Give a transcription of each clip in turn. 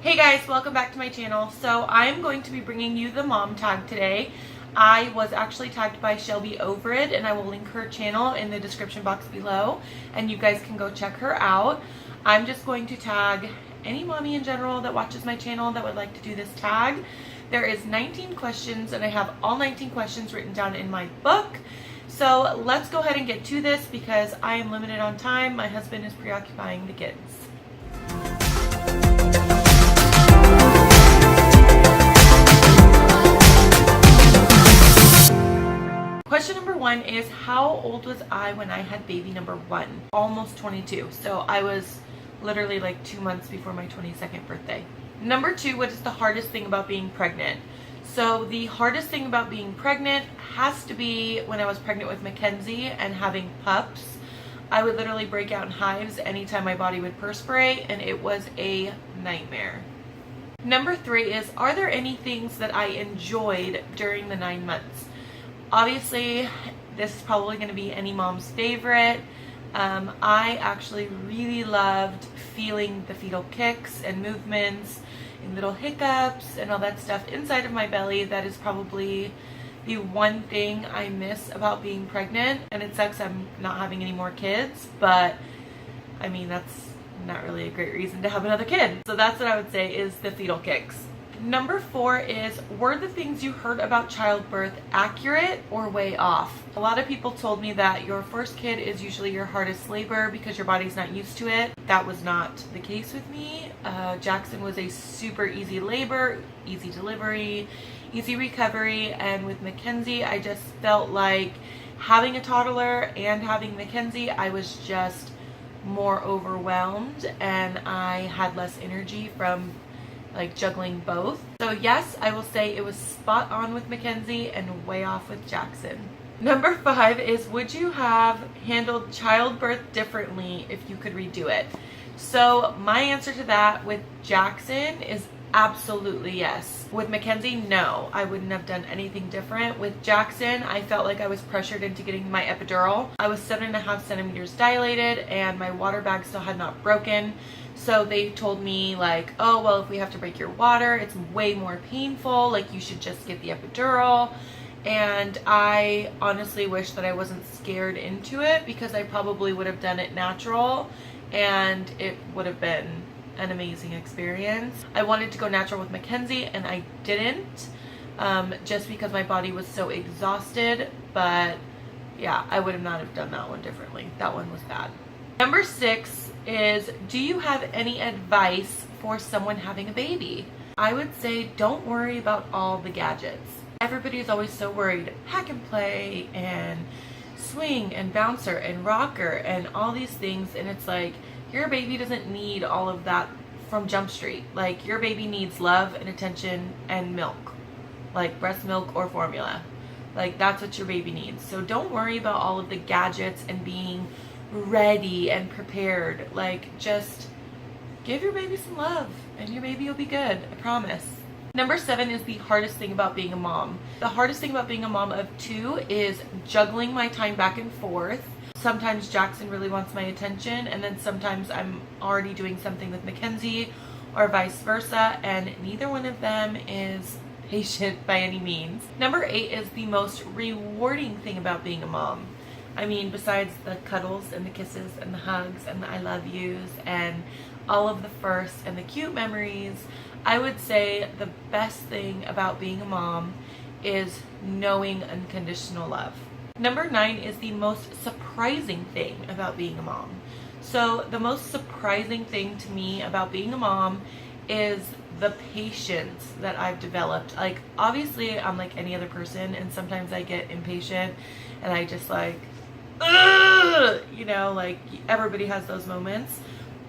Hey guys, welcome back to my channel. So I'm going to be bringing you the mom tag today. I was actually tagged by Shelbi Ovrid, and I will link her channel in the description box below, and you guys can go check her out. I'm just going to tag any mommy in general that watches my channel that would like to do this tag. There is 19 questions, and I have all 19 questions written down in my book. So let's go ahead and get to this because I am limited on time. My husband is preoccupying the kids. Question number one is, how old was I when I had baby number one? Almost 22. So I was literally like 2 months before my 22nd birthday. Number two, what is the hardest thing about being pregnant? So the hardest thing about being pregnant has to be when I was pregnant with Mackenzie and having pups. I would literally break out in hives anytime my body would perspirate, and it was a nightmare. Number three is, are there any things that I enjoyed during the 9 months? Obviously, this is probably going to be any mom's favorite. I actually really loved feeling the fetal kicks and movements and little hiccups and all that stuff inside of my belly. That is probably the one thing I miss about being pregnant. And it sucks I'm not having any more kids, but I mean, that's not really a great reason to have another kid. So that's what I would say is the fetal kicks. Number four is, were the things you heard about childbirth accurate or way off? A lot of people told me that your first kid is usually your hardest labor because your body's not used to it. That was not the case with me. Jackson was a super easy labor, easy delivery, easy recovery, and with Mackenzie, I just felt like having a toddler and having Mackenzie, I was just more overwhelmed and I had less energy from like juggling both. So yes, I will say it was spot on with Mackenzie and way off with Jackson. Number five is, would you have handled childbirth differently if you could redo it? So my answer to that with Jackson is absolutely yes. With Mackenzie, no, I wouldn't have done anything different. With Jackson, I felt like I was pressured into getting my epidural. I was 7.5 centimeters dilated and my water bag still had not broken. So they told me like, oh, well, if we have to break your water, it's way more painful. Like, you should just get the epidural. And I honestly wish that I wasn't scared into it because I probably would have done it natural and it would have been an amazing experience. I wanted to go natural with Mackenzie and I didn't, just because my body was so exhausted. But yeah, I would not have done that one differently. That one was bad. Number six is, do you have any advice for someone having a baby? I would say don't worry about all the gadgets. Everybody is always so worried. Hack and play and swing and bouncer and rocker and all these things, and it's like, your baby doesn't need all of that from Jump Street. Like, your baby needs love and attention and milk, like breast milk or formula. Like, that's what your baby needs. So don't worry about all of the gadgets and being ready and prepared. Like, just give your baby some love and your baby will be good, I promise. Number seven is the hardest thing about being a mom. The hardest thing about being a mom of two is juggling my time back and forth. Sometimes Jackson really wants my attention, and then sometimes I'm already doing something with Mackenzie or vice versa, and neither one of them is patient by any means. Number eight is the most rewarding thing about being a mom. I mean, besides the cuddles and the kisses and the hugs and the I love yous and all of the firsts and the cute memories, I would say the best thing about being a mom is knowing unconditional love. Number nine is the most surprising thing about being a mom. So the most surprising thing to me about being a mom is the patience that I've developed. Like, obviously I'm like any other person and sometimes I get impatient and I just like, you know, like everybody has those moments.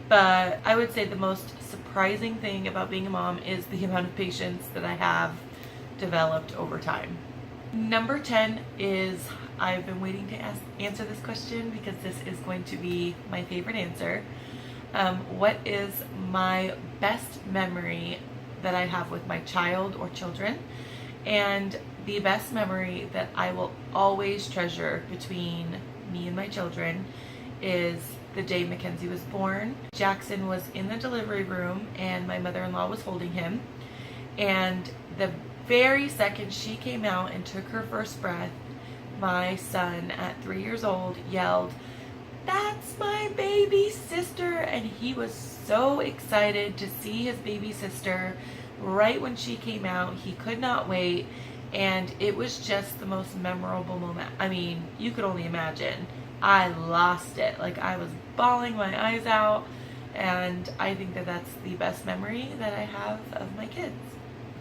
But I would say the most surprising thing about being a mom is the amount of patience that I have developed over time. Number 10 is, I've been waiting to answer this question because this is going to be my favorite answer. What is my best memory that I have with my child or children? And the best memory that I will always treasure between me and my children is the day Mackenzie was born. Jackson was in the delivery room and my mother-in-law was holding him. And the very second she came out and took her first breath, my son at 3 years old yelled, "That's my baby sister!" And he was so excited to see his baby sister right when she came out. He could not wait, and it was just the most memorable moment. I mean, you could only imagine. I lost it. Like, I was bawling my eyes out, and I think that that's the best memory that I have of my kids.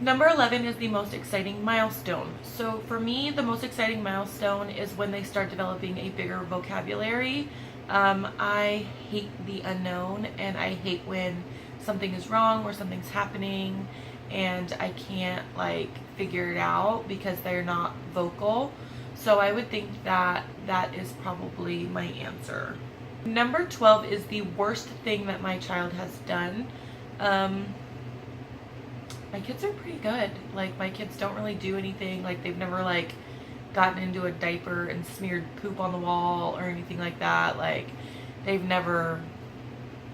Number 11 is the most exciting milestone. So for me, the most exciting milestone is when they start developing a bigger vocabulary. I hate the unknown, and I hate when something is wrong or something's happening and I can't like figure it out because they're not vocal. So I would think that that is probably my answer. Number 12 is the worst thing that my child has done. My kids are pretty good. Like, my kids don't really do anything. Like, they've never like gotten into a diaper and smeared poop on the wall or anything like that. Like, they've never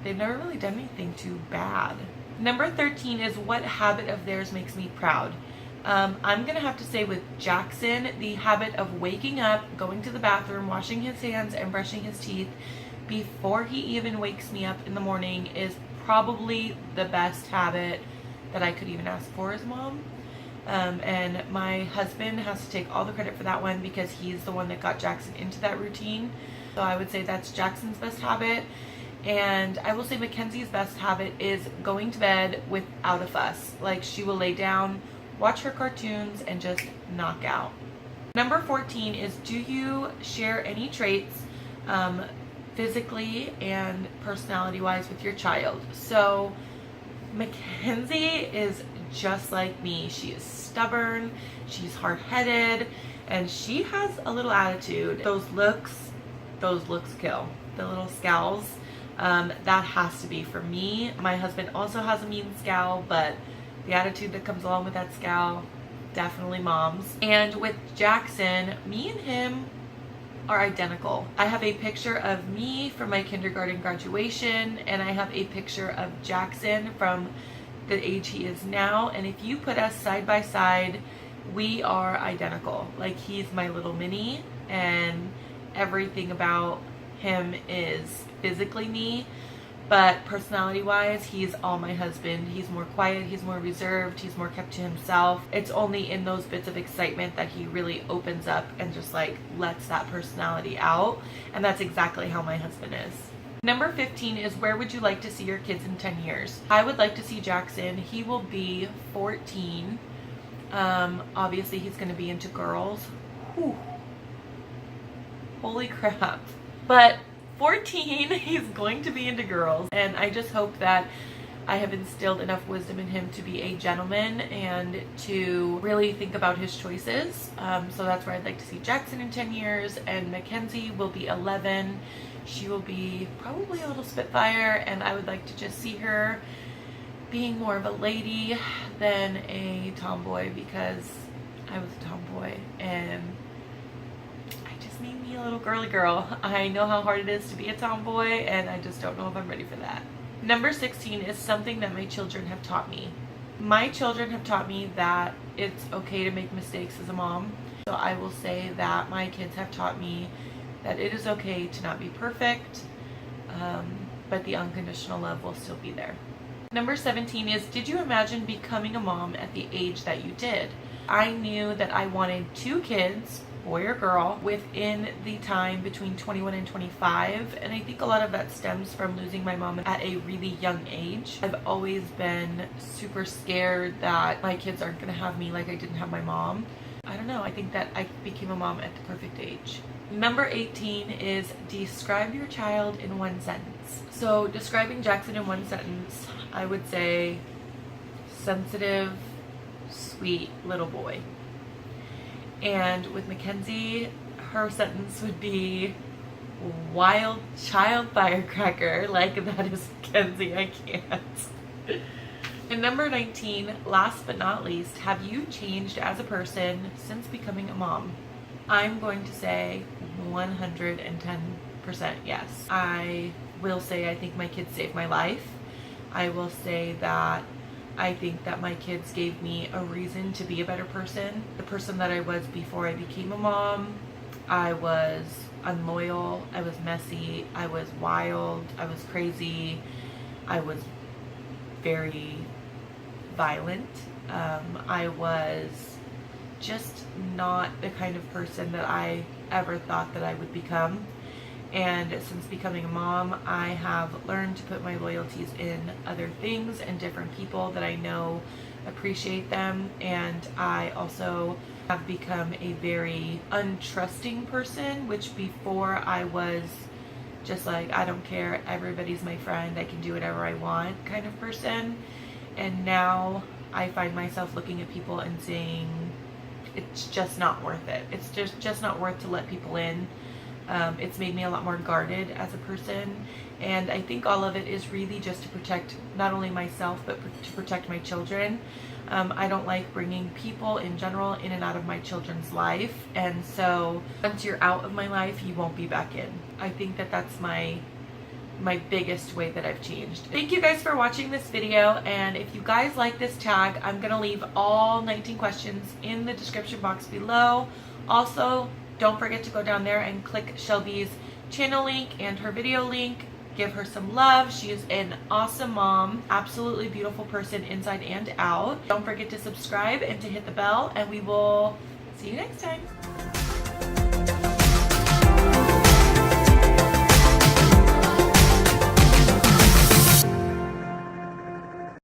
really done anything too bad. Number 13 is what habit of theirs makes me proud. I'm gonna have to say with Jackson, the habit of waking up, going to the bathroom, washing his hands, and brushing his teeth before he even wakes me up in the morning is probably the best habit that I could even ask for as mom. And my husband has to take all the credit for that one because he's the one that got Jackson into that routine. So I would say that's Jackson's best habit. And I will say Mackenzie's best habit is going to bed without a fuss. Like, she will lay down, watch her cartoons, and just knock out. Number 14 is, do you share any traits physically and personality wise with your child? So Mackenzie is just like me. She is stubborn, she's hard-headed, and she has a little attitude. Those looks kill. The little scowls, that has to be for me. My husband also has a mean scowl, but the attitude that comes along with that scowl, definitely mom's. And with Jackson, me and him are identical. I have a picture of me from my kindergarten graduation, and I have a picture of Jackson from the age he is now, and if you put us side by side, we are identical. Like, he's my little mini, and everything about him is physically me, but personality wise, he's all my husband. He's more quiet, he's more reserved, he's more kept to himself. It's only in those bits of excitement that he really opens up and just like lets that personality out, and that's exactly how my husband is. Number 15 is, where would you like to see your kids in 10 years? I would like to see Jackson. He will be 14. Obviously he's going to be into girls. Whew. Holy crap. But 14, he's going to be into girls, and I just hope that I have instilled enough wisdom in him to be a gentleman and to really think about his choices. So that's where I'd like to see Jackson in 10 years, and Mackenzie will be 11. She will be probably a little spitfire, and I would like to just see her being more of a lady than a tomboy, because I was a tomboy and I just made me a little girly girl. I know how hard it is to be a tomboy, and I just don't know if I'm ready for that. Number 16 is something that my children have taught me. My children have taught me that it's okay to make mistakes as a mom. So I will say that my kids have taught me that it is okay to not be perfect, but the unconditional love will still be there. Number 17 is, did you imagine becoming a mom at the age that you did? I knew that I wanted 2 kids, boy or girl, within the time between 21 and 25, and I think a lot of that stems from losing my mom at a really young age. I've always been super scared that my kids aren't going to have me like I didn't have my mom. I don't know, I think that I became a mom at the perfect age. Number 18 is, describe your child in 1 sentence. So describing Jackson in 1 sentence, I would say sensitive, sweet little boy. And with Mackenzie, her sentence would be wild child firecracker. Like, that is Mackenzie, I can't. And number 19, last but not least, have you changed as a person since becoming a mom? I'm going to say 110% yes. I will say I think my kids saved my life. I will say that I think that my kids gave me a reason to be a better person. The person that I was before I became a mom, I was unloyal, I was messy, I was wild, I was crazy, I was very violent. I was just not the kind of person that I ever thought that I would become. And since becoming a mom, I have learned to put my loyalties in other things and different people that I know appreciate them. And I also have become a very untrusting person, which before I was just like, I don't care, everybody's my friend, I can do whatever I want kind of person. And now I find myself looking at people and saying, it's just not worth it. It's just not worth to let people in. It's made me a lot more guarded as a person, and I think all of it is really just to protect not only myself but to protect my children. I don't like bringing people in general in and out of my children's life, and so once you're out of my life, you won't be back in. I think that that's my biggest way that I've changed. Thank you guys for watching this video, and if you guys like this tag, I'm gonna leave all 19 questions in the description box below. Also, don't forget to go down there and click Shelby's channel link and her video link. Give her some love. She is an awesome mom, absolutely beautiful person inside and out. Don't forget to subscribe and to hit the bell, and we will see you next time.